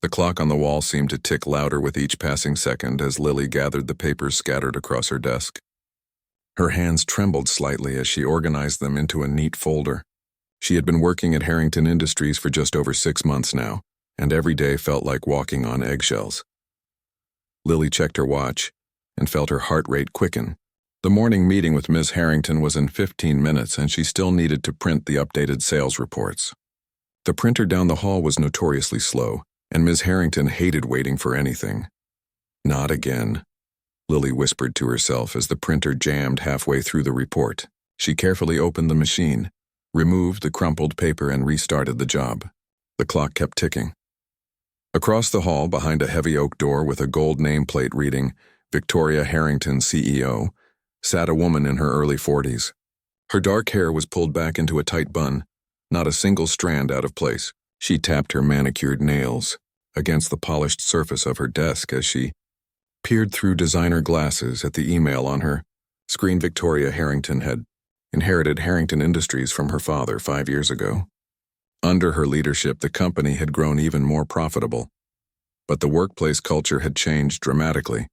The clock on the wall seemed to tick louder with each passing second as Lily gathered the papers scattered across her desk. Her hands trembled slightly as she organized them into a neat folder. She had been working at Harrington Industries for just over 6 months now, and every day felt like walking on eggshells. Lily checked her watch and felt her heart rate quicken. The morning meeting with Ms. Harrington was in 15 minutes, and she still needed to print the updated sales reports. The printer down the hall was notoriously slow, and Ms. Harrington hated waiting for anything. Not again, Lily whispered to herself as the printer jammed halfway through the report. She carefully opened the machine, removed the crumpled paper, and restarted the job. The clock kept ticking. Across the hall, behind a heavy oak door with a gold nameplate reading, Victoria Harrington, CEO, sat a woman in her early 40s. Her dark hair was pulled back into a tight bun, not a single strand out of place. She tapped her manicured nails against the polished surface of her desk as she peered through designer glasses at the email on her screen. Victoria Harrington had inherited Harrington Industries from her father 5 years ago. Under her leadership, the company had grown even more profitable, but the workplace culture had changed dramatically.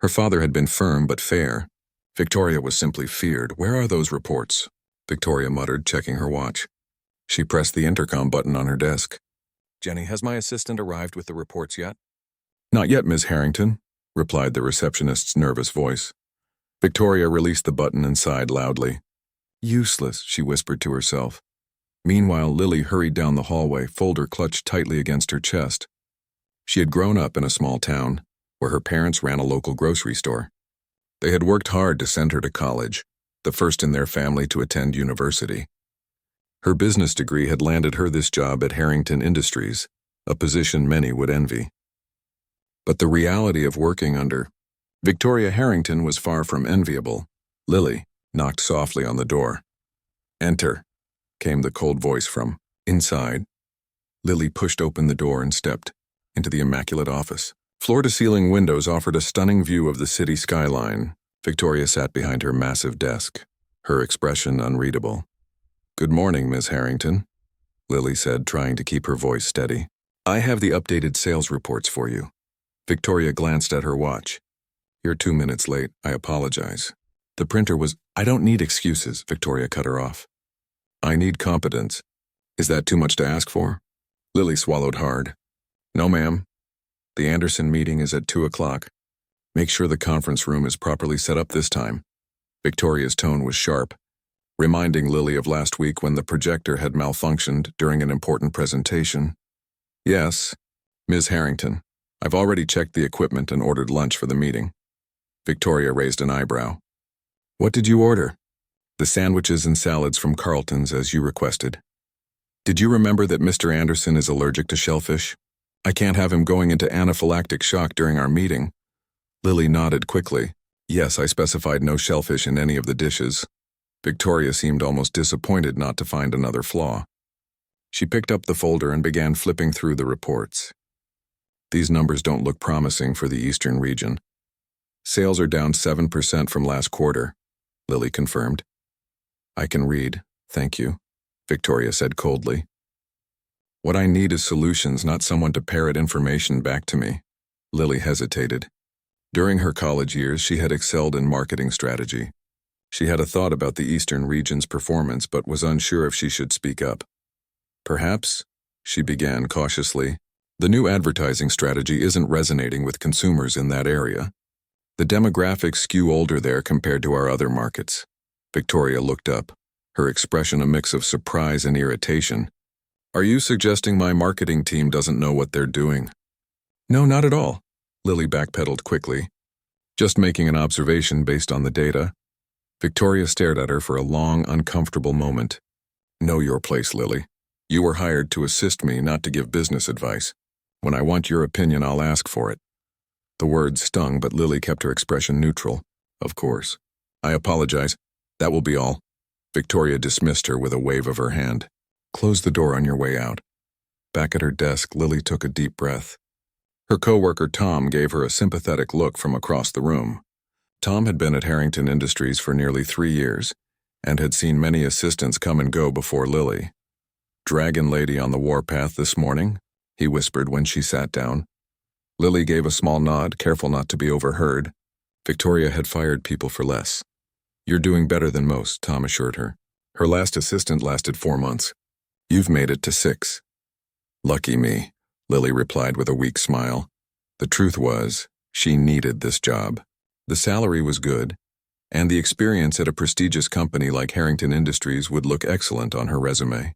Her father had been firm but fair. Victoria was simply feared. "Where are those reports?" Victoria muttered, checking her watch. She pressed the intercom button on her desk. "Jenny, has my assistant arrived with the reports yet?" "Not yet, Ms. Harrington," replied the receptionist's nervous voice. Victoria released the button and sighed loudly. "Useless," she whispered to herself. Meanwhile, Lily hurried down the hallway, folder clutched tightly against her chest. She had grown up in a small town, where her parents ran a local grocery store. They had worked hard to send her to college, the first in their family to attend university. Her business degree had landed her this job at Harrington Industries, a position many would envy. But the reality of working under Victoria Harrington was far from enviable. Lily knocked softly on the door. "Enter," came the cold voice from inside. Lily pushed open the door and stepped into the immaculate office. Floor-to-ceiling windows offered a stunning view of the city skyline. Victoria sat behind her massive desk, her expression unreadable. "Good morning, Miss Harrington," Lily said, trying to keep her voice steady. "I have the updated sales reports for you." Victoria glanced at her watch. "You're 2 minutes late. I apologize." The printer was— "I don't need excuses," Victoria cut her off. "I need competence. Is that too much to ask for?" Lily swallowed hard. "No, ma'am. The Anderson meeting is at 2 o'clock. Make sure the conference room is properly set up this time." Victoria's tone was sharp, reminding Lily of last week when the projector had malfunctioned during an important presentation. "Yes, Ms. Harrington. I've already checked the equipment and ordered lunch for the meeting." Victoria raised an eyebrow. "What did you order?" "The sandwiches and salads from Carlton's as you requested." "Did you remember that Mr. Anderson is allergic to shellfish? I can't have him going into anaphylactic shock during our meeting." Lily nodded quickly. "Yes, I specified no shellfish in any of the dishes." Victoria seemed almost disappointed not to find another flaw. She picked up the folder and began flipping through the reports. "These numbers don't look promising for the Eastern region. Sales are down 7% from last quarter," Lily confirmed. "I can read, thank you," Victoria said coldly. "What I need is solutions, not someone to parrot information back to me." Lily hesitated. During her college years, she had excelled in marketing strategy. She had a thought about the Eastern region's performance, but was unsure if she should speak up. "Perhaps," she began cautiously, "the new advertising strategy isn't resonating with consumers in that area. The demographics skew older there compared to our other markets." Victoria looked up, her expression a mix of surprise and irritation. "Are you suggesting my marketing team doesn't know what they're doing?" "No, not at all," Lily backpedaled quickly. "Just making an observation based on the data." Victoria stared at her for a long, uncomfortable moment. "Know your place, Lily. You were hired to assist me, not to give business advice. When I want your opinion, I'll ask for it." The words stung, but Lily kept her expression neutral. "Of course. I apologize. That will be all." Victoria dismissed her with a wave of her hand. "Close the door on your way out." Back at her desk, Lily took a deep breath. Her coworker Tom gave her a sympathetic look from across the room. Tom had been at Harrington Industries for nearly 3 years and had seen many assistants come and go before Lily. "Dragon lady on the warpath this morning?" he whispered when she sat down. Lily gave a small nod, careful not to be overheard. Victoria had fired people for less. You're doing better than most, Tom assured her. Her last assistant lasted 4 months. You've made it to 6. Lucky me, Lily replied with a weak smile. The truth was, she needed this job. The salary was good, and the experience at a prestigious company like Harrington Industries would look excellent on her resume.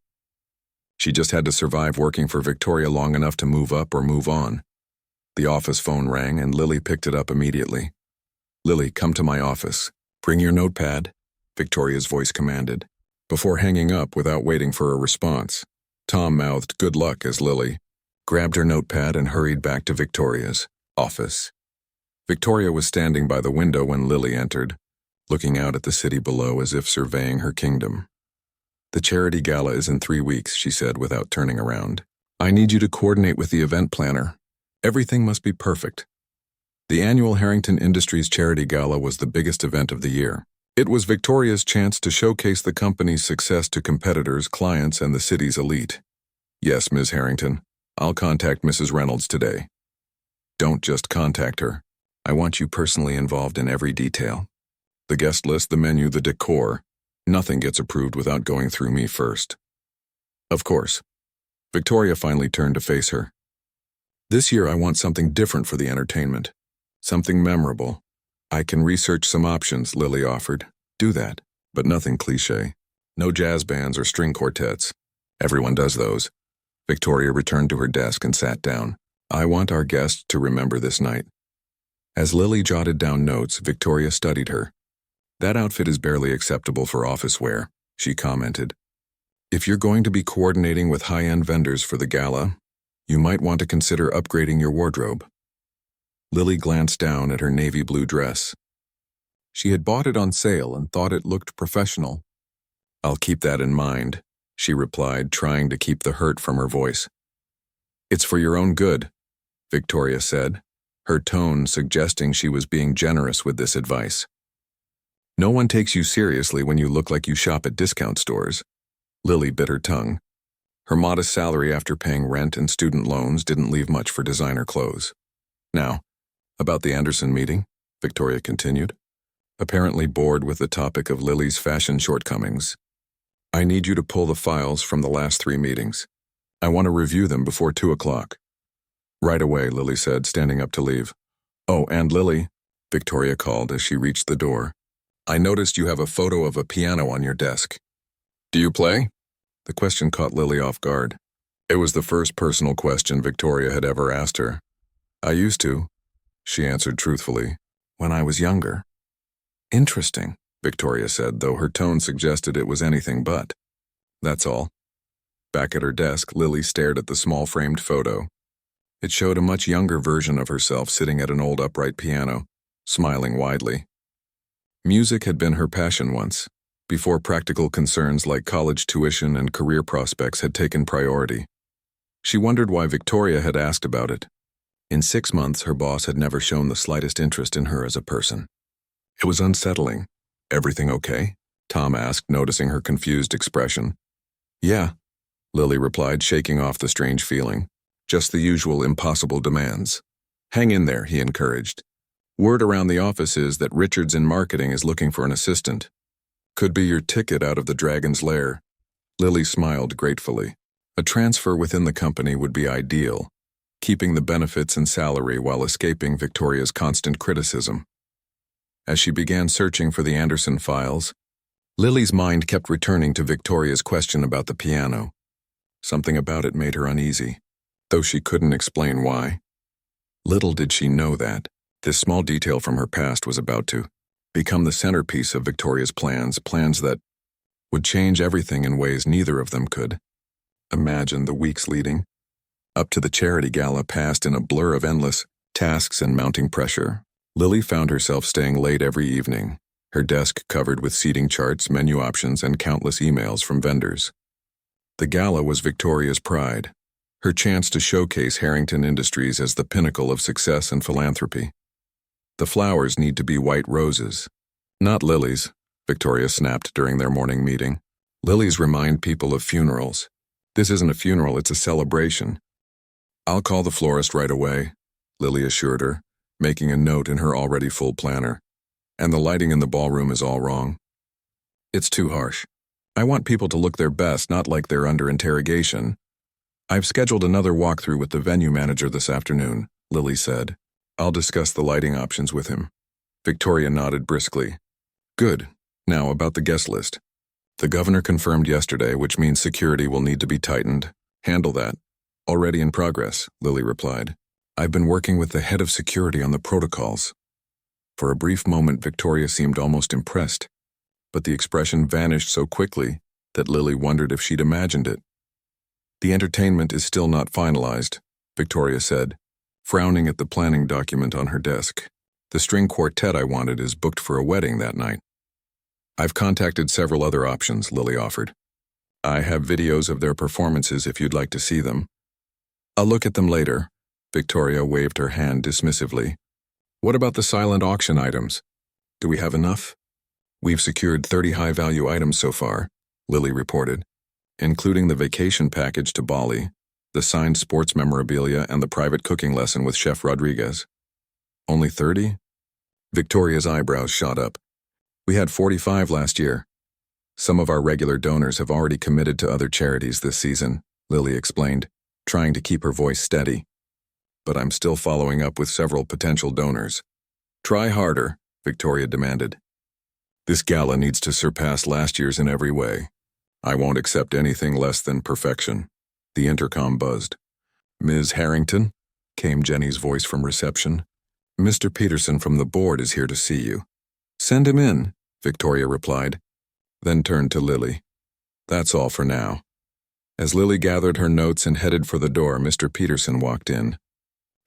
She just had to survive working for Victoria long enough to move up or move on. The office phone rang and Lily picked it up immediately. Lily, come to my office. Bring your notepad, Victoria's voice commanded. Before hanging up without waiting for a response, Tom mouthed good luck as Lily grabbed her notepad and hurried back to Victoria's office. Victoria was standing by the window when Lily entered, looking out at the city below as if surveying her kingdom. The charity gala is in 3 weeks, she said without turning around. I need you to coordinate with the event planner. Everything must be perfect. The annual Harrington Industries Charity Gala was the biggest event of the year. It was Victoria's chance to showcase the company's success to competitors, clients, and the city's elite. Yes, Ms. Harrington, I'll contact Mrs. Reynolds today. Don't just contact her. I want you personally involved in every detail. The guest list, the menu, the decor. Nothing gets approved without going through me first. Of course. Victoria finally turned to face her. This year I want something different for the entertainment. Something memorable. I can research some options, Lily offered. Do that, but nothing cliché. No jazz bands or string quartets. Everyone does those. Victoria returned to her desk and sat down. I want our guests to remember this night. As Lily jotted down notes, Victoria studied her. That outfit is barely acceptable for office wear, she commented. If you're going to be coordinating with high-end vendors for the gala, you might want to consider upgrading your wardrobe. Lily glanced down at her navy blue dress. She had bought it on sale and thought it looked professional. I'll keep that in mind, she replied, trying to keep the hurt from her voice. It's for your own good, Victoria said, her tone suggesting she was being generous with this advice. No one takes you seriously when you look like you shop at discount stores. Lily bit her tongue. Her modest salary after paying rent and student loans didn't leave much for designer clothes. Now, about the Anderson meeting, Victoria continued, apparently bored with the topic of Lily's fashion shortcomings. I need you to pull the files from the last 3 meetings. I want to review them before 2 o'clock. Right away, Lily said, standing up to leave. Oh, and Lily, Victoria called as she reached the door. I noticed you have a photo of a piano on your desk. Do you play? The question caught Lily off guard. It was the first personal question Victoria had ever asked her. I used to, she answered truthfully, when I was younger. Interesting, Victoria said, though her tone suggested it was anything but. That's all. Back at her desk, Lily stared at the small framed photo. It showed a much younger version of herself sitting at an old upright piano, smiling widely. Music had been her passion once, before practical concerns like college tuition and career prospects had taken priority. She wondered why Victoria had asked about it. In 6 months, her boss had never shown the slightest interest in her as a person. It was unsettling. Everything okay? Tom asked, noticing her confused expression. Yeah, Lily replied, shaking off the strange feeling. Just the usual impossible demands. Hang in there, he encouraged. Word around the office is that Richards in marketing is looking for an assistant. Could be your ticket out of the dragon's lair. Lily smiled gratefully. A transfer within the company would be ideal, keeping the benefits and salary while escaping Victoria's constant criticism. As she began searching for the Anderson files, Lily's mind kept returning to Victoria's question about the piano. Something about it made her uneasy, though she couldn't explain why. Little did she know that this small detail from her past was about to become the centerpiece of Victoria's plans that would change everything in ways neither of them could. Imagine the weeks leading up to the charity gala passed in a blur of endless tasks and mounting pressure. Lily found herself staying late every evening, her desk covered with seating charts, menu options, and countless emails from vendors. The gala was Victoria's pride, her chance to showcase Harrington Industries as the pinnacle of success and philanthropy. The flowers need to be white roses, not lilies, Victoria snapped during their morning meeting. Lilies remind people of funerals. This isn't a funeral, it's a celebration. I'll call the florist right away, Lily assured her, making a note in her already full planner. And the lighting in the ballroom is all wrong. It's too harsh. I want people to look their best, not like they're under interrogation. I've scheduled another walkthrough with the venue manager this afternoon, Lily said. I'll discuss the lighting options with him. Victoria nodded briskly. Good. Now about the guest list. The governor confirmed yesterday, which means security will need to be tightened. Handle that. Already in progress, Lily replied. I've been working with the head of security on the protocols. For a brief moment, Victoria seemed almost impressed, but the expression vanished so quickly that Lily wondered if she'd imagined it. The entertainment is still not finalized, Victoria said, frowning at the planning document on her desk. The string quartet I wanted is booked for a wedding that night. I've contacted several other options, Lily offered. I have videos of their performances if you'd like to see them. I'll look at them later. Victoria waved her hand dismissively. What about the silent auction items? Do we have enough? We've secured 30 high-value items so far, Lily reported, including the vacation package to Bali, the signed sports memorabilia, and the private cooking lesson with Chef Rodriguez. Only 30? Victoria's eyebrows shot up. We had 45 last year. Some of our regular donors have already committed to other charities this season, Lily explained, trying to keep her voice steady. But I'm still following up with several potential donors. Try harder, Victoria demanded. This gala needs to surpass last year's in every way. I won't accept anything less than perfection. The intercom buzzed. Ms. Harrington, came Jenny's voice from reception. Mr. Peterson from the board is here to see you. Send him in, Victoria replied, then turned to Lily. That's all for now. As Lily gathered her notes and headed for the door, Mr. Peterson walked in.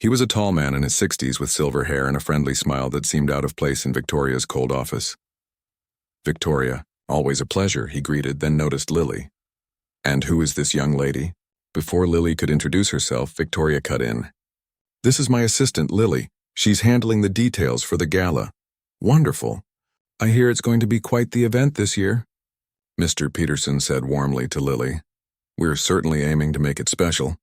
He was a tall man in his 60s with silver hair and a friendly smile that seemed out of place in Victoria's cold office. Victoria, always a pleasure, he greeted, then noticed Lily. And who is this young lady? Before Lily could introduce herself, Victoria cut in. This is my assistant, Lily. She's handling the details for the gala. Wonderful. I hear it's going to be quite the event this year, Mr. Peterson said warmly to Lily. We're certainly aiming to make it special.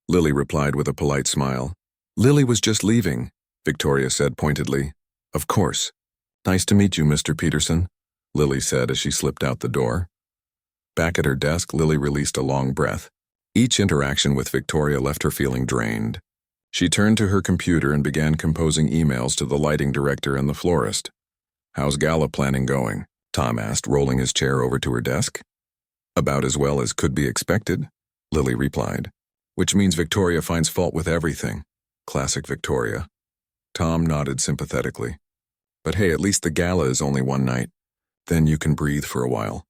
Lily replied with a polite smile. Lily was just leaving, Victoria said pointedly. Of course. Nice to meet you, Mr. Peterson, Lily said as she slipped out the door. Back at her desk, Lily released a long breath. Each interaction with Victoria left her feeling drained. She turned to her computer and began composing emails to the lighting director and the florist. How's gala planning going? Tom asked, rolling his chair over to her desk. About as well as could be expected, Lily replied. Which means Victoria finds fault with everything. Classic Victoria. Tom nodded sympathetically. But hey, at least the gala is only one night. Then you can breathe for a while.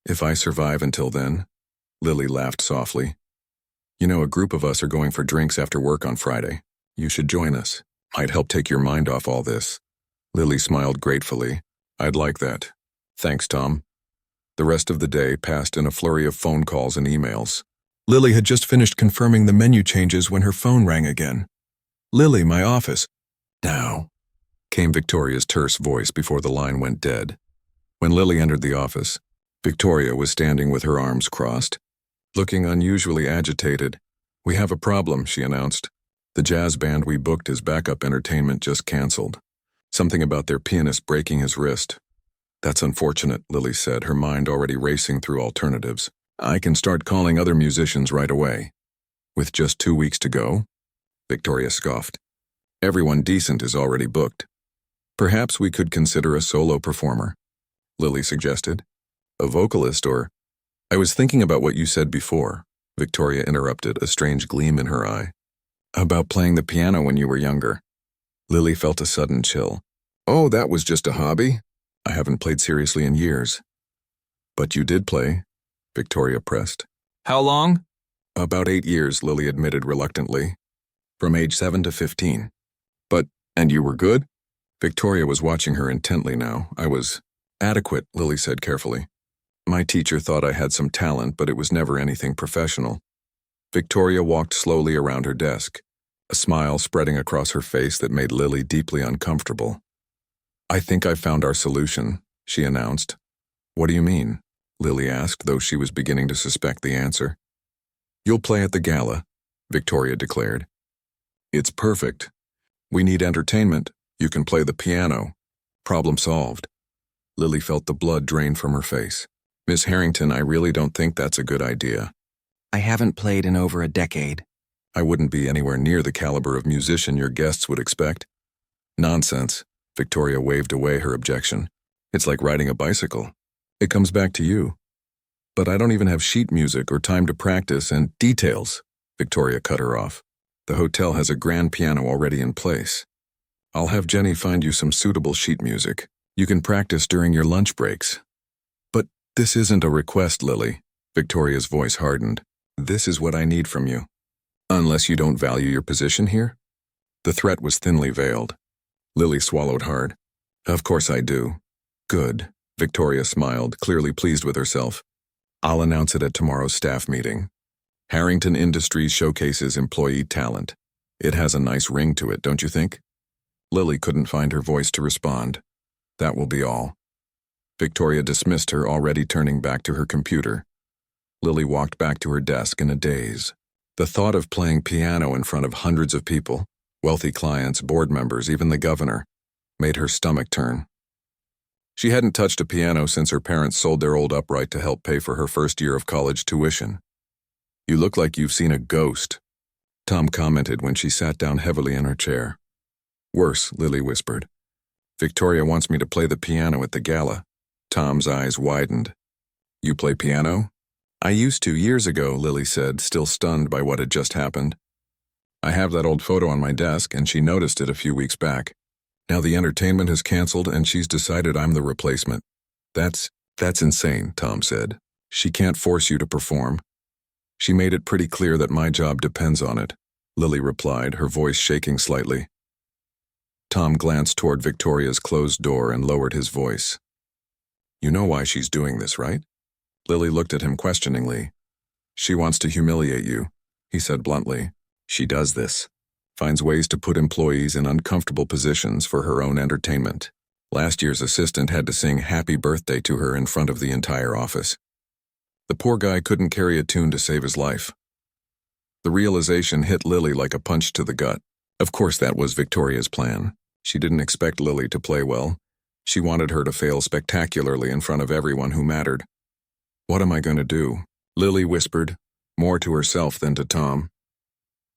If I survive until then, Lily laughed softly. You know, a group of us are going for drinks after work on Friday. You should join us. Might help take your mind off all this. Lily smiled gratefully. I'd like that. Thanks, Tom. The rest of the day passed in a flurry of phone calls and emails. Lily had just finished confirming the menu changes when her phone rang again. Lily, my office. Now, came Victoria's terse voice before the line went dead. When Lily entered the office, Victoria was standing with her arms crossed, looking unusually agitated. We have a problem, she announced. The jazz band we booked as backup entertainment just canceled. Something about their pianist breaking his wrist. That's unfortunate, Lily said, her mind already racing through alternatives. I can start calling other musicians right away. With just 2 weeks to go? Victoria scoffed. Everyone decent is already booked. Perhaps we could consider a solo performer, Lily suggested. A vocalist or... I was thinking about what you said before, Victoria interrupted, a strange gleam in her eye. About playing the piano when you were younger. Lily felt a sudden chill. Oh, that was just a hobby? I haven't played seriously in years. But you did play, Victoria pressed. How long? About 8 years, Lily admitted reluctantly. From age 7 to 15. And you were good? Victoria was watching her intently now. I was adequate, Lily said carefully. My teacher thought I had some talent, but it was never anything professional. Victoria walked slowly around her desk, a smile spreading across her face that made Lily deeply uncomfortable. I think I've found our solution, she announced. What do you mean? Lily asked, though she was beginning to suspect the answer. You'll play at the gala. Victoria declared. It's perfect. We need entertainment. You can play the piano. Problem solved. Lily felt the blood drain from her face. Miss Harrington, I really don't think that's a good idea. I haven't played in over a decade. I wouldn't be anywhere near the caliber of musician your guests would expect. Nonsense. Victoria waved away her objection. It's like riding a bicycle. It comes back to you. But I don't even have sheet music or time to practice and details. Victoria cut her off. The hotel has a grand piano already in place. I'll have Jenny find you some suitable sheet music. You can practice during your lunch breaks. But this isn't a request, Lily. Victoria's voice hardened. This is what I need from you. Unless you don't value your position here? The threat was thinly veiled. Lily swallowed hard. Of course I do. Good. Victoria smiled, clearly pleased with herself. I'll announce it at tomorrow's staff meeting. Harrington Industries showcases employee talent. It has a nice ring to it, don't you think? Lily couldn't find her voice to respond. That will be all. Victoria dismissed her, already turning back to her computer. Lily walked back to her desk in a daze. The thought of playing piano in front of hundreds of people, wealthy clients, board members, even the governor, made her stomach turn. She hadn't touched a piano since her parents sold their old upright to help pay for her first year of college tuition. You look like you've seen a ghost, Tom commented when she sat down heavily in her chair. Worse, Lily whispered. Victoria wants me to play the piano at the gala. Tom's eyes widened. You play piano? I used to years ago, Lily said, still stunned by what had just happened. I have that old photo on my desk, and she noticed it a few weeks back. Now the entertainment has canceled, and she's decided I'm the replacement. That's insane, Tom said. She can't force you to perform. She made it pretty clear that my job depends on it, Lily replied, her voice shaking slightly. Tom glanced toward Victoria's closed door and lowered his voice. You know why she's doing this, right? Lily looked at him questioningly. She wants to humiliate you, he said bluntly. She does this. Finds ways to put employees in uncomfortable positions for her own entertainment. Last year's assistant had to sing happy birthday to her in front of the entire office. The poor guy couldn't carry a tune to save his life. The realization hit Lily like a punch to the gut. Of course that was Victoria's plan. She didn't expect Lily to play well. She wanted her to fail spectacularly in front of everyone who mattered. What am I going to do? Lily whispered, more to herself than to Tom.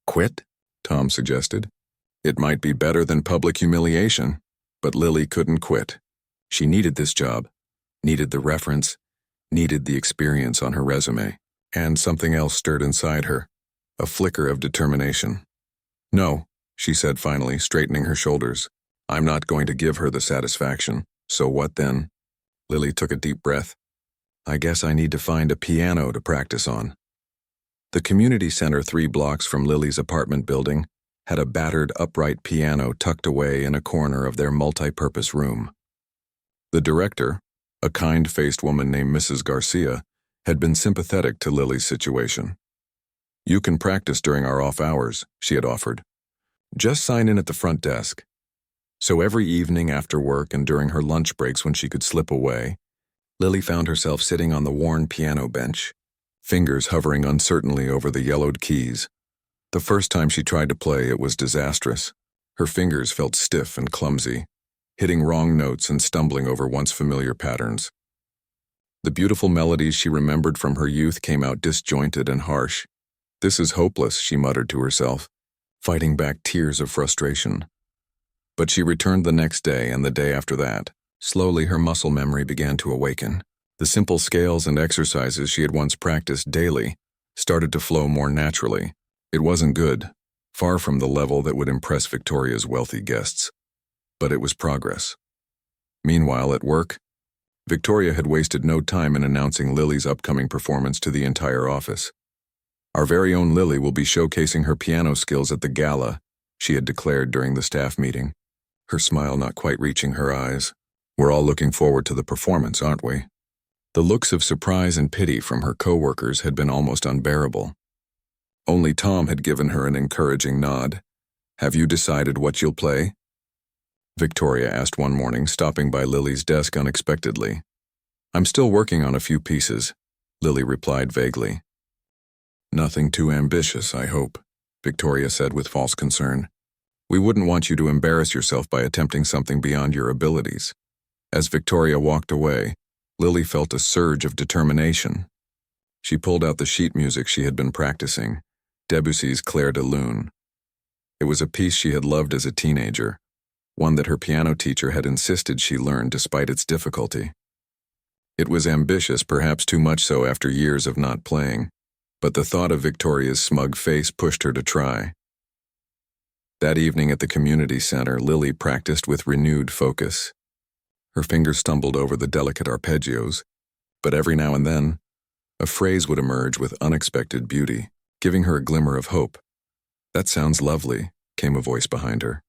Quit? Tom suggested. It might be better than public humiliation, but Lily couldn't quit. She needed this job, needed the reference, needed the experience on her resume, and something else stirred inside her, a flicker of determination. No, she said finally, straightening her shoulders. I'm not going to give her the satisfaction. So what then? Lily took a deep breath. I guess I need to find a piano to practice on. The community center 3 blocks from Lily's apartment building had a battered upright piano tucked away in a corner of their multi-purpose room. The director, a kind-faced woman named Mrs. Garcia, had been sympathetic to Lily's situation. You can practice during our off hours, she had offered. Just sign in at the front desk. So every evening after work and during her lunch breaks when she could slip away, Lily found herself sitting on the worn piano bench, fingers hovering uncertainly over the yellowed keys. The first time she tried to play, it was disastrous. Her fingers felt stiff and clumsy, hitting wrong notes and stumbling over once familiar patterns. The beautiful melodies she remembered from her youth came out disjointed and harsh. This is hopeless, she muttered to herself, fighting back tears of frustration. But she returned the next day and the day after that. Slowly, her muscle memory began to awaken. The simple scales and exercises she had once practiced daily started to flow more naturally. It wasn't good, far from the level that would impress Victoria's wealthy guests. But it was progress. Meanwhile, at work, Victoria had wasted no time in announcing Lily's upcoming performance to the entire office. Our very own Lily will be showcasing her piano skills at the gala, she had declared during the staff meeting, her smile not quite reaching her eyes. We're all looking forward to the performance, aren't we? The looks of surprise and pity from her co-workers had been almost unbearable. Only Tom had given her an encouraging nod. Have you decided what you'll play? Victoria asked one morning, stopping by Lily's desk unexpectedly. I'm still working on a few pieces, Lily replied vaguely. Nothing too ambitious, I hope. Victoria said with false concern. "We wouldn't want you to embarrass yourself by attempting something beyond your abilities." As Victoria walked away, Lily felt a surge of determination. She pulled out the sheet music she had been practicing, Debussy's Clair de Lune. It was a piece she had loved as a teenager, one that her piano teacher had insisted she learn despite its difficulty. It was ambitious, perhaps too much so after years of not playing, but the thought of Victoria's smug face pushed her to try. That evening at the community center, Lily practiced with renewed focus. Her fingers stumbled over the delicate arpeggios, but every now and then, a phrase would emerge with unexpected beauty, giving her a glimmer of hope. "That sounds lovely," came a voice behind her.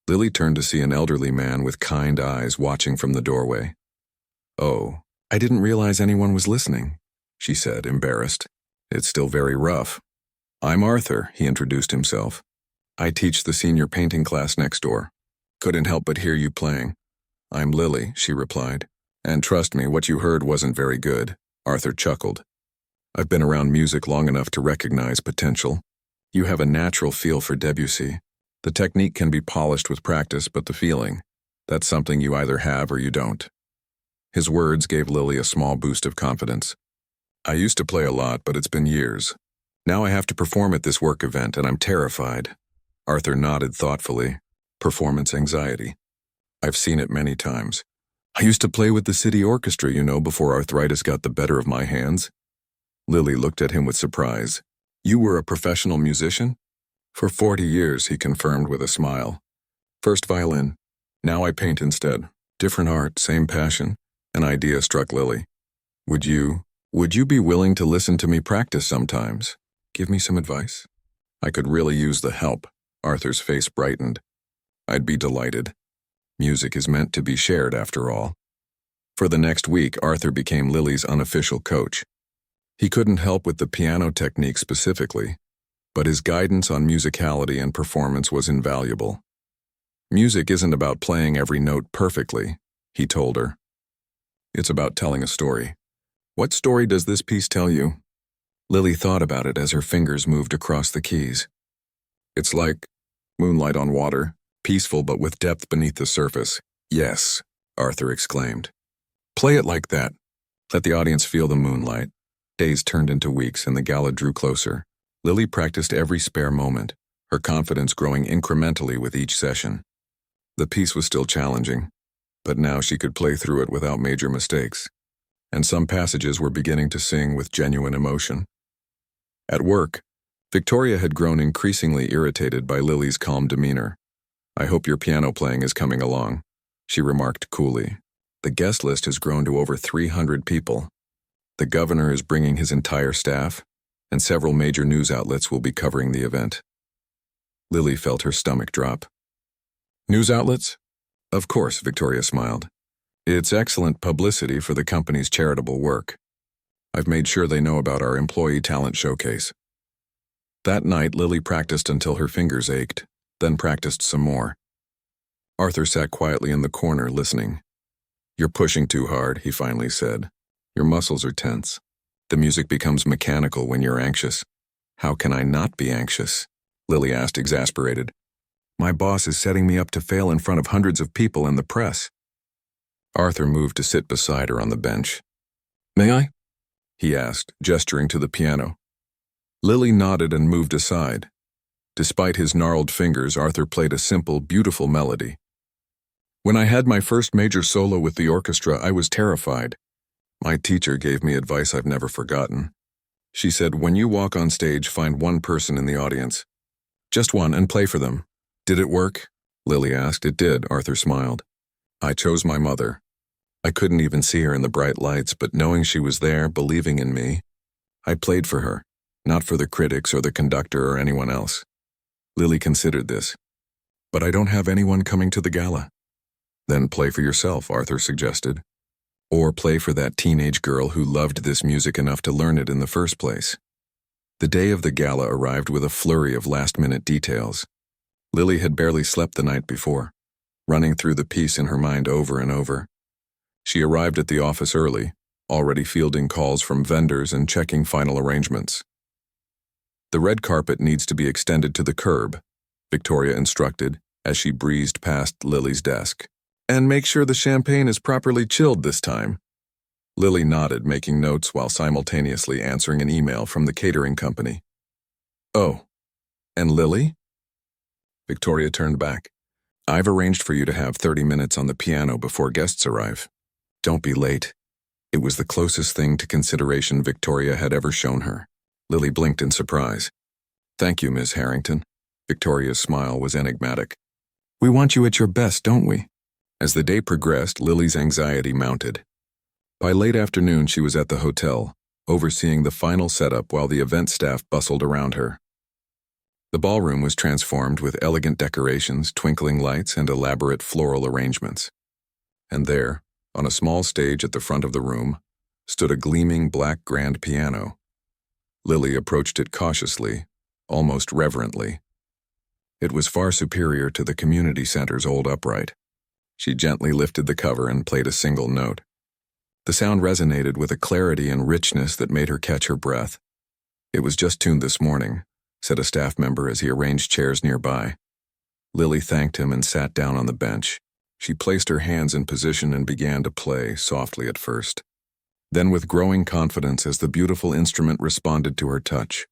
Lily turned to see an elderly man with kind eyes watching from the doorway. "Oh, I didn't realize anyone was listening," she said, embarrassed. "It's still very rough." "I'm Arthur," he introduced himself. "I teach the senior painting class next door. Couldn't help but hear you playing." "I'm Lily," she replied. "And trust me, what you heard wasn't very good." Arthur chuckled. "I've been around music long enough to recognize potential. You have a natural feel for Debussy. The technique can be polished with practice, but the feeling, that's something you either have or you don't." His words gave Lily a small boost of confidence. "I used to play a lot, but it's been years. Now I have to perform at this work event, and I'm terrified." Arthur nodded thoughtfully. "Performance anxiety. I've seen it many times. I used to play with the city orchestra, before arthritis got the better of my hands." Lily looked at him with surprise. "You were a professional musician?" "For 40 years, he confirmed with a smile. "First violin. Now I paint instead. Different art, same passion." An idea struck Lily. Would you be willing to listen to me practice sometimes? Give me some advice?" "I could really use the help." Arthur's face brightened. "I'd be delighted. Music is meant to be shared, after all." For the next week, Arthur became Lily's unofficial coach. He couldn't help with the piano technique specifically, but his guidance on musicality and performance was invaluable. "Music isn't about playing every note perfectly," he told her. "It's about telling a story. What story does this piece tell you?" Lily thought about it as her fingers moved across the keys. "It's like moonlight on water, peaceful but with depth beneath the surface." "Yes," Arthur exclaimed. "Play it like that. Let the audience feel the moonlight." Days turned into weeks and the gala drew closer. Lily practiced every spare moment, her confidence growing incrementally with each session. The piece was still challenging, but now she could play through it without major mistakes, and some passages were beginning to sing with genuine emotion. At work, Victoria had grown increasingly irritated by Lily's calm demeanor. "I hope your piano playing is coming along," she remarked coolly. "The guest list has grown to over 300 people. The governor is bringing his entire staff, and several major news outlets will be covering the event." Lily felt her stomach drop. "News outlets?" "Of course," Victoria smiled. "It's excellent publicity for the company's charitable work. I've made sure they know about our employee talent showcase." That night, Lily practiced until her fingers ached, then practiced some more. Arthur sat quietly in the corner, listening. "You're pushing too hard," he finally said. "Your muscles are tense. The music becomes mechanical when you're anxious." "How can I not be anxious?" Lily asked, exasperated. "My boss is setting me up to fail in front of hundreds of people and the press." Arthur moved to sit beside her on the bench. "May I?" he asked, gesturing to the piano. Lily nodded and moved aside. Despite his gnarled fingers, Arthur played a simple, beautiful melody. "When I had my first major solo with the orchestra, I was terrified. My teacher gave me advice I've never forgotten. She said, when you walk on stage, find one person in the audience. Just one, and play for them." "Did it work?" Lily asked. "It did," Arthur smiled. "I chose my mother. I couldn't even see her in the bright lights, but knowing she was there, believing in me, I played for her, not for the critics or the conductor or anyone else." Lily considered this. "But I don't have anyone coming to the gala." "Then play for yourself," Arthur suggested. "Or play for that teenage girl who loved this music enough to learn it in the first place." The day of the gala arrived with a flurry of last-minute details. Lily had barely slept the night before, running through the piece in her mind over and over. She arrived at the office early, already fielding calls from vendors and checking final arrangements. The red carpet needs to be extended to the curb, Victoria instructed as she breezed past Lily's desk. And make sure the champagne is properly chilled this time. Lily nodded, making notes while simultaneously answering an email from the catering company. Oh, and Lily? Victoria turned back. I've arranged for you to have 30 minutes on the piano before guests arrive. Don't be late. It was the closest thing to consideration Victoria had ever shown her. Lily blinked in surprise. Thank you, Miss Harrington. Victoria's smile was enigmatic. We want you at your best, don't we? As the day progressed, Lily's anxiety mounted. By late afternoon, she was at the hotel, overseeing the final setup while the event staff bustled around her. The ballroom was transformed with elegant decorations, twinkling lights, and elaborate floral arrangements. And there, on a small stage at the front of the room, stood a gleaming black grand piano. Lily approached it cautiously, almost reverently. It was far superior to the community center's old upright. She gently lifted the cover and played a single note. The sound resonated with a clarity and richness that made her catch her breath. It was just tuned this morning, said a staff member as he arranged chairs nearby. Lily thanked him and sat down on the bench. She placed her hands in position and began to play, softly at first. Then with growing confidence as the beautiful instrument responded to her touch.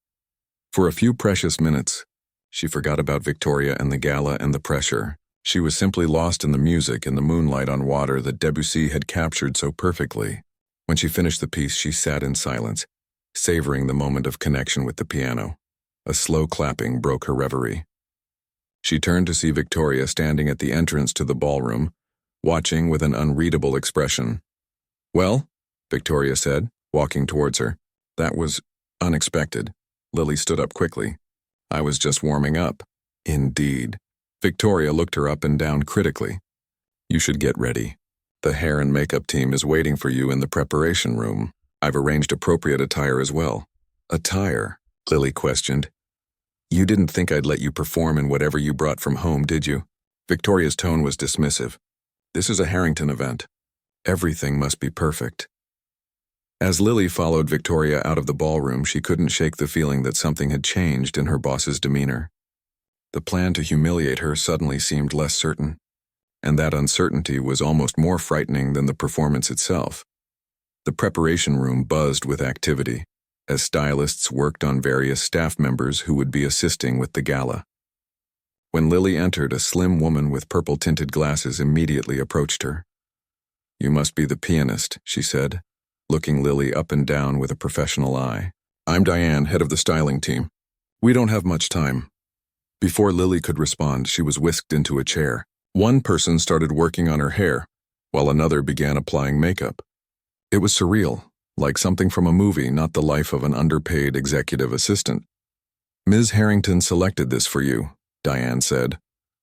For a few precious minutes, she forgot about Victoria and the gala and the pressure. She was simply lost in the music and the moonlight on water that Debussy had captured so perfectly. When she finished the piece, she sat in silence, savoring the moment of connection with the piano. A slow clapping broke her reverie. She turned to see Victoria standing at the entrance to the ballroom, watching with an unreadable expression. Well, Victoria said, walking towards her. That was unexpected. Lily stood up quickly. I was just warming up. Indeed. Victoria looked her up and down critically. You should get ready. The hair and makeup team is waiting for you in the preparation room. I've arranged appropriate attire as well. Attire? Lily questioned. You didn't think I'd let you perform in whatever you brought from home, did you? Victoria's tone was dismissive. This is a Harrington event. Everything must be perfect. As Lily followed Victoria out of the ballroom, she couldn't shake the feeling that something had changed in her boss's demeanor. The plan to humiliate her suddenly seemed less certain, and that uncertainty was almost more frightening than the performance itself. The preparation room buzzed with activity, as stylists worked on various staff members who would be assisting with the gala. When Lily entered, a slim woman with purple-tinted glasses immediately approached her. You must be the pianist, she said, looking Lily up and down with a professional eye. I'm Diane, head of the styling team. We don't have much time. Before Lily could respond, she was whisked into a chair. One person started working on her hair, while another began applying makeup. It was surreal, like something from a movie, not the life of an underpaid executive assistant. Ms. Harrington selected this for you, Diane said,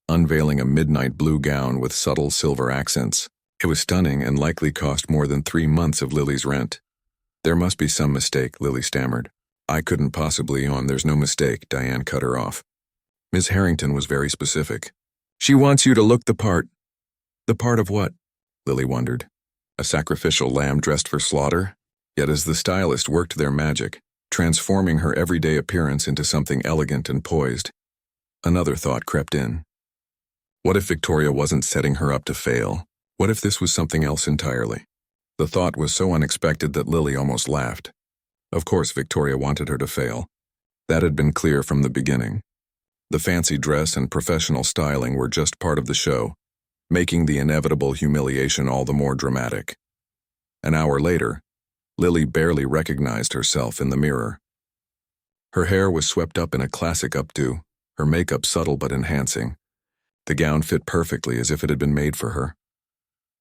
unveiling a midnight blue gown with subtle silver accents. It was stunning and likely cost more than 3 months of Lily's rent. There must be some mistake, Lily stammered. I couldn't possibly. There's no mistake, Diane cut her off. Ms. Harrington was very specific. She wants you to look the part. The part of what? Lily wondered. A sacrificial lamb dressed for slaughter? Yet as the stylist worked their magic, transforming her everyday appearance into something elegant and poised, another thought crept in. What if Victoria wasn't setting her up to fail? What if this was something else entirely? The thought was so unexpected that Lily almost laughed. Of course, Victoria wanted her to fail. That had been clear from the beginning. The fancy dress and professional styling were just part of the show, making the inevitable humiliation all the more dramatic. An hour later, Lily barely recognized herself in the mirror. Her hair was swept up in a classic updo, her makeup subtle but enhancing. The gown fit perfectly as if it had been made for her.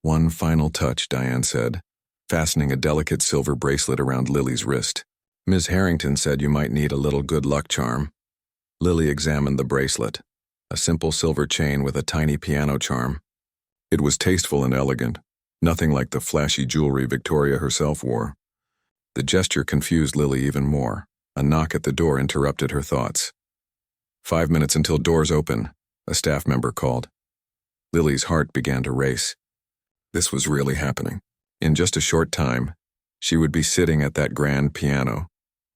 One final touch, Diane said, fastening a delicate silver bracelet around Lily's wrist. Ms. Harrington said you might need a little good luck charm. Lily examined the bracelet, a simple silver chain with a tiny piano charm. It was tasteful and elegant, nothing like the flashy jewelry Victoria herself wore. The gesture confused Lily even more. A knock at the door interrupted her thoughts. 5 minutes until doors open, a staff member called. Lily's heart began to race. This was really happening. In just a short time, she would be sitting at that grand piano,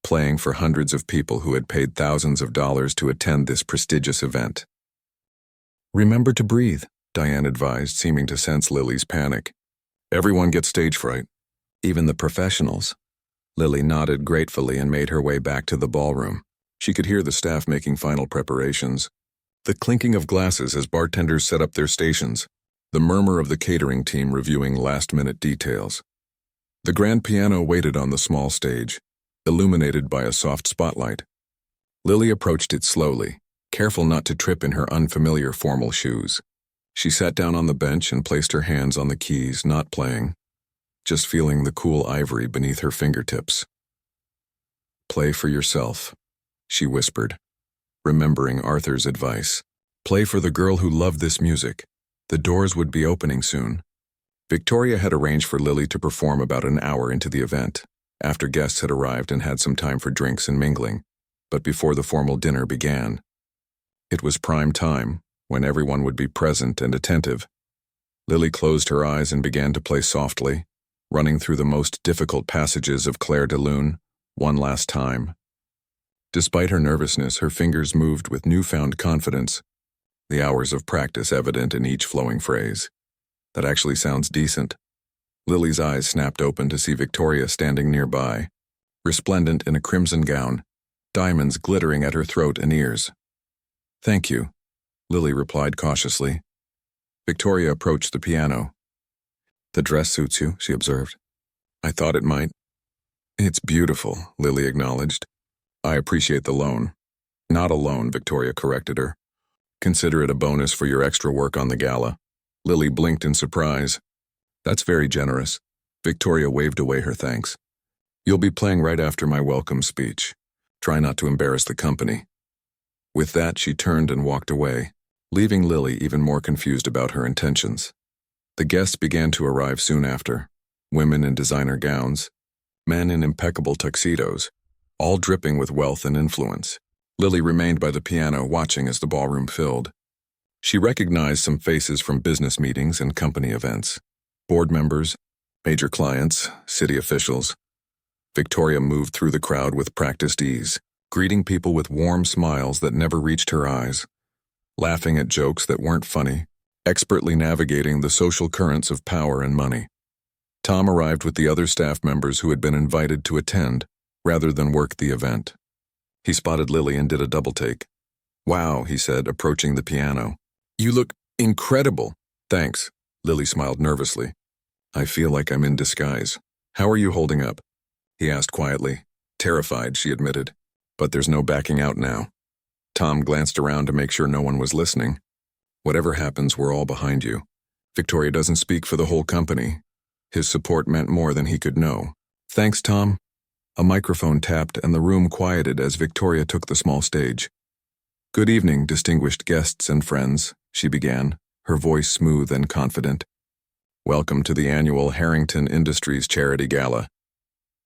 playing for hundreds of people who had paid thousands of dollars to attend this prestigious event. "Remember to breathe," Diane advised, seeming to sense Lily's panic. "Everyone gets stage fright." "Even the professionals." Lily nodded gratefully and made her way back to the ballroom. She could hear the staff making final preparations. The clinking of glasses as bartenders set up their stations. The murmur of the catering team reviewing last-minute details. The grand piano waited on the small stage, illuminated by a soft spotlight. Lily approached it slowly, careful not to trip in her unfamiliar formal shoes. She sat down on the bench and placed her hands on the keys, not playing, just feeling the cool ivory beneath her fingertips. "Play for yourself," she whispered, remembering Arthur's advice. "Play for the girl who loved this music. The doors would be opening soon." Victoria had arranged for Lily to perform about an hour into the event, after guests had arrived and had some time for drinks and mingling, but before the formal dinner began. It was prime time, when everyone would be present and attentive. Lily closed her eyes and began to play softly, running through the most difficult passages of Clair de Lune, one last time. Despite her nervousness, her fingers moved with newfound confidence, the hours of practice evident in each flowing phrase. "That actually sounds decent." Lily's eyes snapped open to see Victoria standing nearby, resplendent in a crimson gown, diamonds glittering at her throat and ears. "Thank you," Lily replied cautiously. Victoria approached the piano. "The dress suits you," she observed. "I thought it might." "It's beautiful," Lily acknowledged. "I appreciate the loan." "Not a loan," Victoria corrected her. "Consider it a bonus for your extra work on the gala." Lily blinked in surprise. "That's very generous." Victoria waved away her thanks. "You'll be playing right after my welcome speech. Try not to embarrass the company." With that, she turned and walked away, leaving Lily even more confused about her intentions. The guests began to arrive soon after, women in designer gowns, men in impeccable tuxedos, all dripping with wealth and influence. Lily remained by the piano, watching as the ballroom filled. She recognized some faces from business meetings and company events. Board members, major clients, city officials. Victoria moved through the crowd with practiced ease, greeting people with warm smiles that never reached her eyes, laughing at jokes that weren't funny, expertly navigating the social currents of power and money. Tom arrived with the other staff members who had been invited to attend, rather than work the event. He spotted Lily and did a double-take. "Wow," he said, approaching the piano. "You look incredible." "Thanks," Lily smiled nervously. "I feel like I'm in disguise." "How are you holding up?" he asked quietly. "Terrified," she admitted. "But there's no backing out now." Tom glanced around to make sure no one was listening. "Whatever happens, we're all behind you. Victoria doesn't speak for the whole company." His support meant more than he could know. "Thanks, Tom." A microphone tapped and the room quieted as Victoria took the small stage. "Good evening, distinguished guests and friends," she began, her voice smooth and confident. "Welcome to the annual Harrington Industries Charity Gala."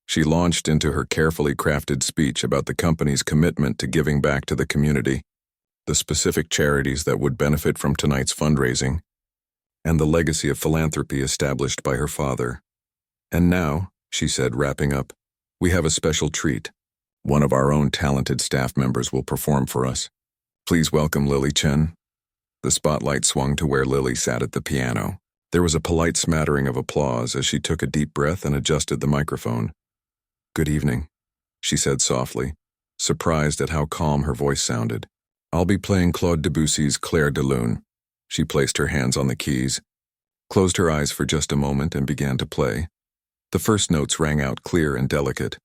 She launched into her carefully crafted speech about the company's commitment to giving back to the community, the specific charities that would benefit from tonight's fundraising, and the legacy of philanthropy established by her father. "And now," she said, wrapping up, "we have a special treat. One of our own talented staff members will perform for us. Please welcome Lily Chen." The spotlight swung to where Lily sat at the piano. There was a polite smattering of applause as she took a deep breath and adjusted the microphone. "Good evening," she said softly, surprised at how calm her voice sounded. "I'll be playing Claude Debussy's Clair de Lune." She placed her hands on the keys, closed her eyes for just a moment and began to play. The first notes rang out clear and delicate,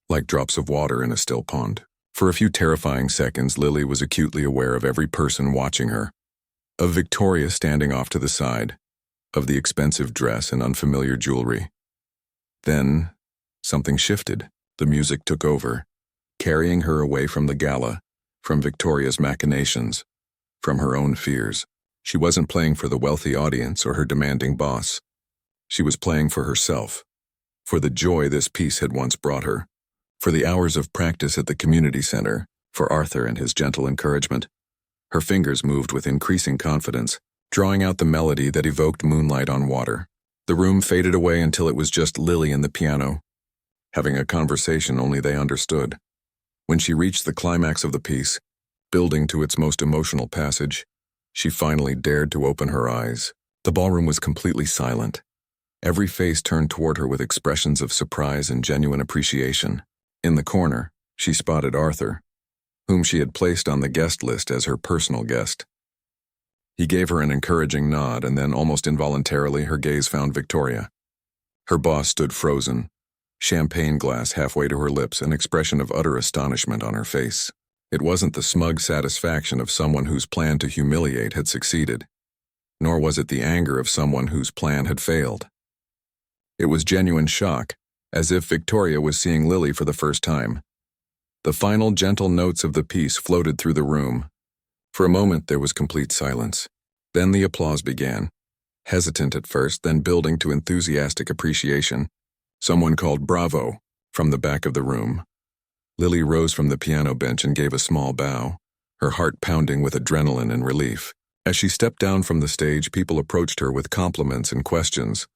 like drops of water in a still pond. For a few terrifying seconds, Lily was acutely aware of every person watching her. Of Victoria standing off to the side, of the expensive dress and unfamiliar jewelry. Then, something shifted. The music took over, carrying her away from the gala, from Victoria's machinations, from her own fears. She wasn't playing for the wealthy audience or her demanding boss. She was playing for herself, for the joy this piece had once brought her, for the hours of practice at the community center, for Arthur and his gentle encouragement. Her fingers moved with increasing confidence, drawing out the melody that evoked moonlight on water. The room faded away until it was just Lily and the piano. having a conversation only they understood. When she reached the climax of the piece, building to its most emotional passage, she finally dared to open her eyes. The ballroom was completely silent. Every face turned toward her with expressions of surprise and genuine appreciation. In the corner, she spotted Arthur, whom she had placed on the guest list as her personal guest. He gave her an encouraging nod, and then almost involuntarily her gaze found Victoria. Her boss stood frozen, champagne glass halfway to her lips, an expression of utter astonishment on her face. It wasn't the smug satisfaction of someone whose plan to humiliate had succeeded, nor was it the anger of someone whose plan had failed. It was genuine shock, as if Victoria was seeing Lily for the first time. The final gentle notes of the piece floated through the room. For a moment there was complete silence. Then the applause began, hesitant at first, then building to enthusiastic appreciation. Someone called "Bravo" from the back of the room. Lily rose from the piano bench and gave a small bow, her heart pounding with adrenaline and relief. As she stepped down from the stage, people approached her with compliments and questions.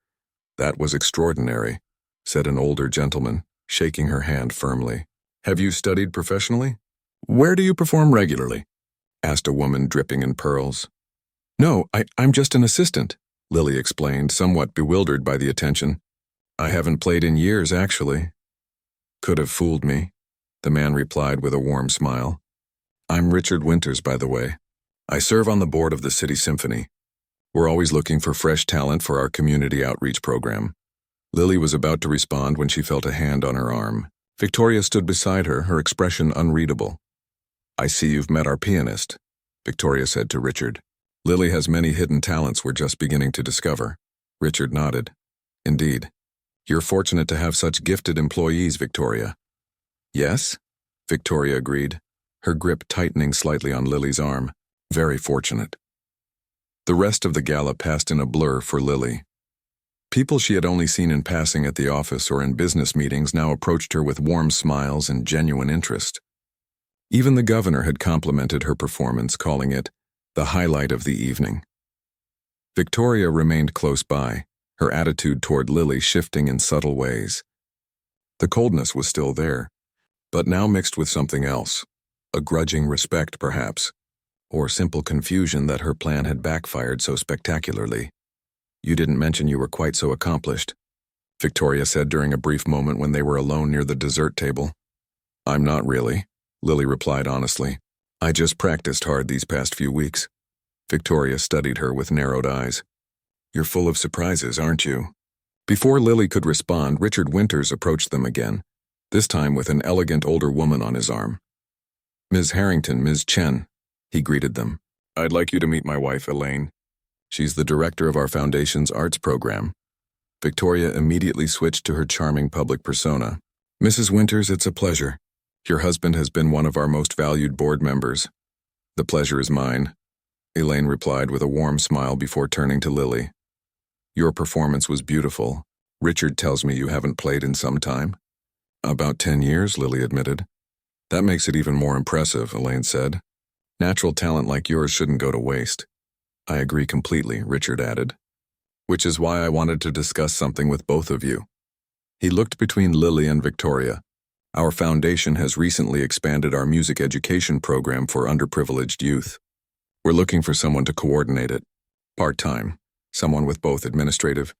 "That was extraordinary," said an older gentleman, shaking her hand firmly. "Have you studied professionally? Where do you perform regularly?" asked a woman dripping in pearls. "No, I'm just an assistant," Lily explained, somewhat bewildered by the attention. "I haven't played in years, actually." "Could have fooled me," the man replied with a warm smile. "I'm Richard Winters, by the way. I serve on the board of the City Symphony. We're always looking for fresh talent for our community outreach program." Lily was about to respond when she felt a hand on her arm. Victoria stood beside her, her expression unreadable. "I see you've met our pianist," Victoria said to Richard. "Lily has many hidden talents we're just beginning to discover." Richard nodded. "Indeed. You're fortunate to have such gifted employees, Victoria." "Yes," Victoria agreed, her grip tightening slightly on Lily's arm. "Very fortunate." The rest of the gala passed in a blur for Lily. People she had only seen in passing at the office or in business meetings now approached her with warm smiles and genuine interest. Even the governor had complimented her performance, calling it the highlight of the evening. Victoria remained close by, her attitude toward Lily shifting in subtle ways. The coldness was still there, but now mixed with something else, a grudging respect perhaps, or simple confusion that her plan had backfired so spectacularly. "You didn't mention you were quite so accomplished," Victoria said during a brief moment when they were alone near the dessert table. "I'm not really," Lily replied honestly. "I just practiced hard these past few weeks." Victoria studied her with narrowed eyes. "You're full of surprises, aren't you?" Before Lily could respond, Richard Winters approached them again, this time with an elegant older woman on his arm. "Ms. Harrington, Ms. Chen," he greeted them. "I'd like you to meet my wife, Elaine. She's the director of our foundation's arts program." Victoria immediately switched to her charming public persona. "Mrs. Winters, it's a pleasure. Your husband has been one of our most valued board members." "The pleasure is mine," Elaine replied with a warm smile before turning to Lily. "Your performance was beautiful. Richard tells me you haven't played in some time." "About 10 years," Lily admitted. "That makes it even more impressive," Elaine said. "Natural talent like yours shouldn't go to waste." "I agree completely," Richard added. "Which is why I wanted to discuss something with both of you." He looked between Lily and Victoria. "Our foundation has recently expanded our music education program for underprivileged youth. We're looking for someone to coordinate it, part-time, someone with both administrative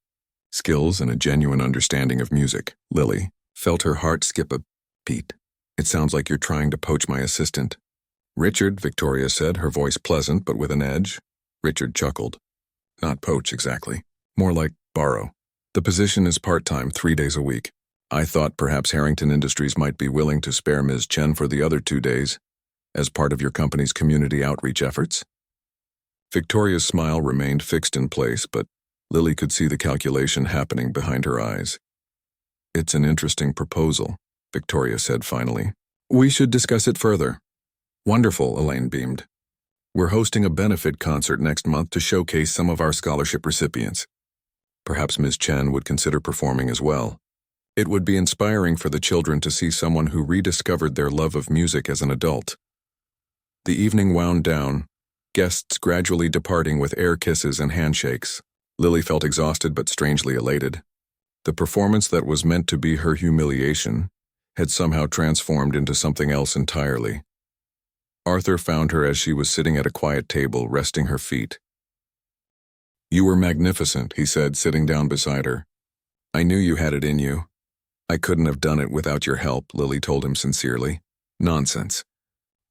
skills and a genuine understanding of music." Lily felt her heart skip a beat. "It sounds like you're trying to poach my assistant." "Richard," Victoria said, her voice pleasant but with an edge. Richard chuckled. "Not poach exactly. More like borrow. The position is part-time, 3 days a week. I thought perhaps Harrington Industries might be willing to spare Ms. Chen for the other 2 days, as part of your company's community outreach efforts." Victoria's smile remained fixed in place, but Lily could see the calculation happening behind her eyes. "It's an interesting proposal," Victoria said finally. "We should discuss it further." "Wonderful," Elaine beamed. "We're hosting a benefit concert next month to showcase some of our scholarship recipients. Perhaps Ms. Chen would consider performing as well. It would be inspiring for the children to see someone who rediscovered their love of music as an adult." The evening wound down, guests gradually departing with air kisses and handshakes. Lily felt exhausted but strangely elated. The performance that was meant to be her humiliation had somehow transformed into something else entirely. Arthur found her as she was sitting at a quiet table, resting her feet. "You were magnificent," he said, sitting down beside her. "I knew you had it in you." "I couldn't have done it without your help," Lily told him sincerely. "Nonsense.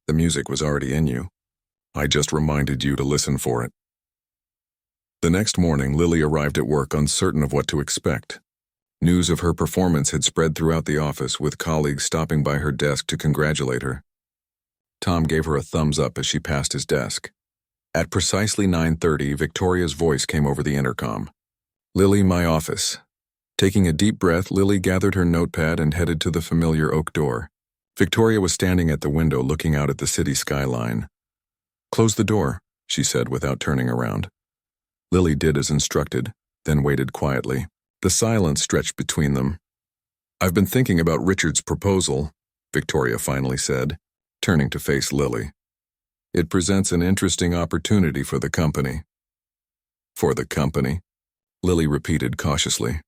The music was already in you. I just reminded you to listen for it." The next morning, Lily arrived at work uncertain of what to expect. News of her performance had spread throughout the office, with colleagues stopping by her desk to congratulate her. Tom gave her a thumbs up as she passed his desk. At precisely 9:30, Victoria's voice came over the intercom. "Lily, my office." Taking a deep breath, Lily gathered her notepad and headed to the familiar oak door. Victoria was standing at the window looking out at the city skyline. "Close the door," she said without turning around. Lily did as instructed, then waited quietly. The silence stretched between them. "I've been thinking about Richard's proposal," Victoria finally said, turning to face Lily. "It presents an interesting opportunity for the company." "For the company?" Lily repeated cautiously.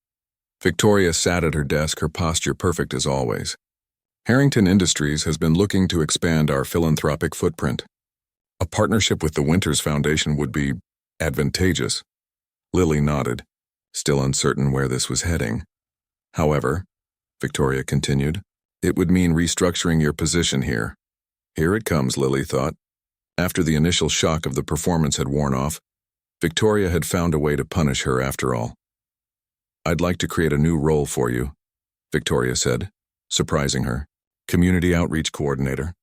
Victoria sat at her desk, her posture perfect as always. "Harrington Industries has been looking to expand our philanthropic footprint. A partnership with the Winters Foundation would be advantageous." Lily nodded, still uncertain where this was heading. "However," Victoria continued, "it would mean restructuring your position here." Here it comes, Lily thought. After the initial shock of the performance had worn off, Victoria had found a way to punish her after all. "I'd like to create a new role for you," Victoria said, surprising her. "Community Outreach Coordinator.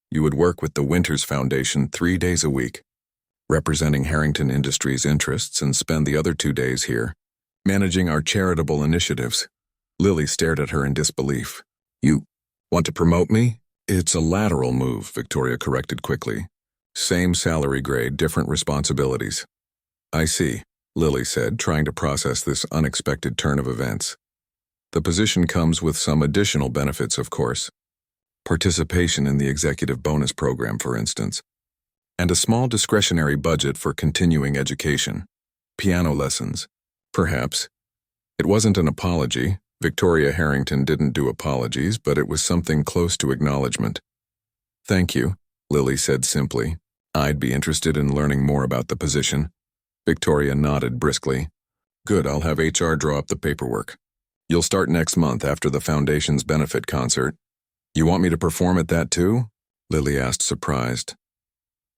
You would work with the Winters Foundation 3 days a week, representing Harrington Industries' interests, and spend the other 2 days here, managing our charitable initiatives." Lily stared at her in disbelief. "You want to promote me?" "It's a lateral move," Victoria corrected quickly. "Same salary grade, different responsibilities." "I see," Lily said, trying to process this unexpected turn of events. "The position comes with some additional benefits, of course. Participation in the executive bonus program, for instance. And a small discretionary budget for continuing education. Piano lessons, perhaps." It wasn't an apology. Victoria Harrington didn't do apologies, but it was something close to acknowledgement. "Thank you," Lily said simply. "I'd be interested in learning more about the position." Victoria nodded briskly. "Good, I'll have HR draw up the paperwork. You'll start next month after the Foundation's benefit concert." "You want me to perform at that too?" Lily asked, surprised.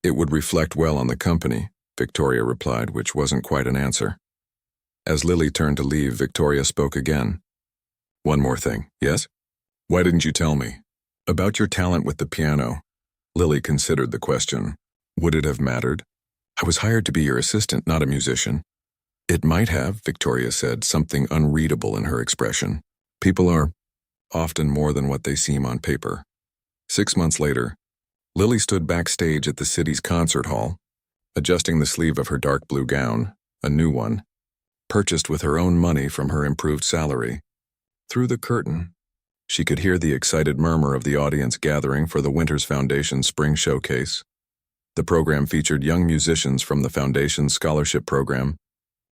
"It would reflect well on the company," Victoria replied, which wasn't quite an answer. As Lily turned to leave, Victoria spoke again. "One more thing, yes? Why didn't you tell me? About your talent with the piano." Lily considered the question. Would it have mattered? "I was hired to be your assistant, not a musician." "It might have," Victoria said, something unreadable in her expression. "People are often more than what they seem on paper." 6 months later, Lily stood backstage at the city's concert hall, adjusting the sleeve of her dark blue gown, a new one, purchased with her own money from her improved salary. Through the curtain, she could hear the excited murmur of the audience gathering for the Winters Foundation Spring Showcase. The program featured young musicians from the Foundation's scholarship program,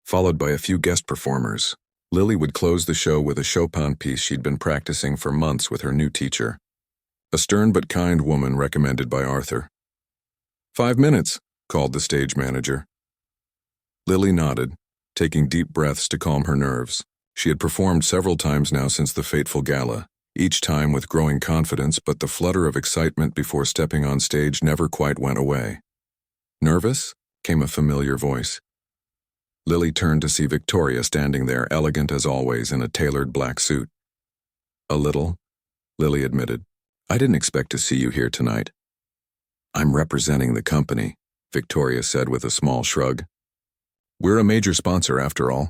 followed by a few guest performers. Lily would close the show with a Chopin piece she'd been practicing for months with her new teacher, a stern but kind woman recommended by Arthur. 5 minutes, called the stage manager. Lily nodded, taking deep breaths to calm her nerves. She had performed several times now since the fateful gala, each time with growing confidence, but the flutter of excitement before stepping on stage never quite went away. "Nervous?" came a familiar voice. Lily turned to see Victoria standing there, elegant as always in a tailored black suit. "A little," Lily admitted. "I didn't expect to see you here tonight." "I'm representing the company," Victoria said with a small shrug. "We're a major sponsor, after all."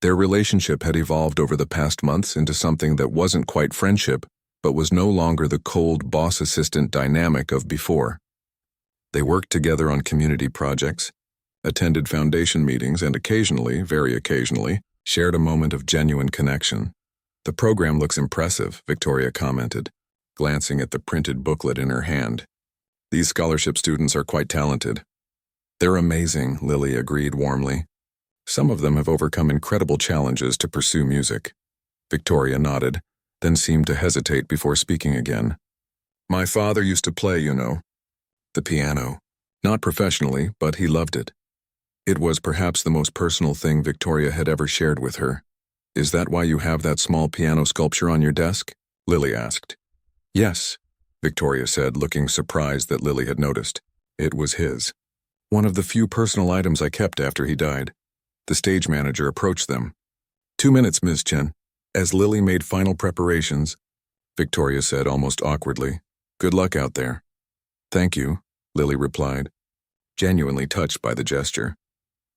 Their relationship had evolved over the past months into something that wasn't quite friendship, but was no longer the cold boss-assistant dynamic of before. They worked together on community projects, attended foundation meetings, and occasionally, very occasionally, shared a moment of genuine connection. "The program looks impressive," Victoria commented, glancing at the printed booklet in her hand. "These scholarship students are quite talented." "They're amazing," Lily agreed warmly. "Some of them have overcome incredible challenges to pursue music." Victoria nodded, then seemed to hesitate before speaking again. My father used to play, you know. The piano. Not professionally, but he loved it. It was perhaps the most personal thing Victoria had ever shared with her. Is that why you have that small piano sculpture on your desk? Lily asked. Yes, Victoria said, looking surprised that Lily had noticed. It was his. One of the few personal items I kept after he died. The stage manager approached them. 2 minutes, Miss Chen. As Lily made final preparations, Victoria said almost awkwardly, Good luck out there. Thank you, Lily replied, genuinely touched by the gesture.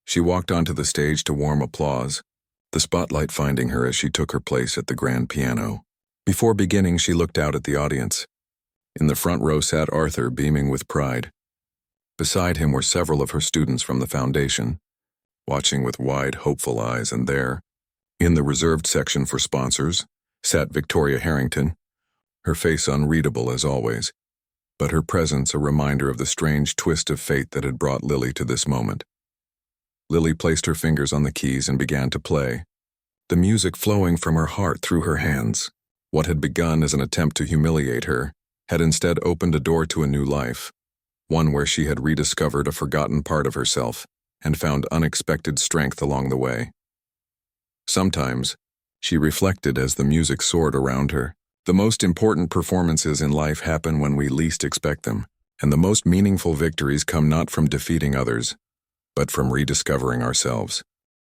She walked onto the stage to warm applause, the spotlight finding her as she took her place at the grand piano. Before beginning, she looked out at the audience. In the front row sat Arthur, beaming with pride. Beside him were several of her students from the foundation, watching with wide, hopeful eyes, and there, in the reserved section for sponsors, sat Victoria Harrington, her face unreadable as always, but her presence a reminder of the strange twist of fate that had brought Lily to this moment. Lily placed her fingers on the keys and began to play, the music flowing from her heart through her hands. What had begun as an attempt to humiliate her had instead opened a door to a new life, one where she had rediscovered a forgotten part of herself and found unexpected strength along the way. Sometimes, she reflected as the music soared around her, the most important performances in life happen when we least expect them, and the most meaningful victories come not from defeating others, but from rediscovering ourselves.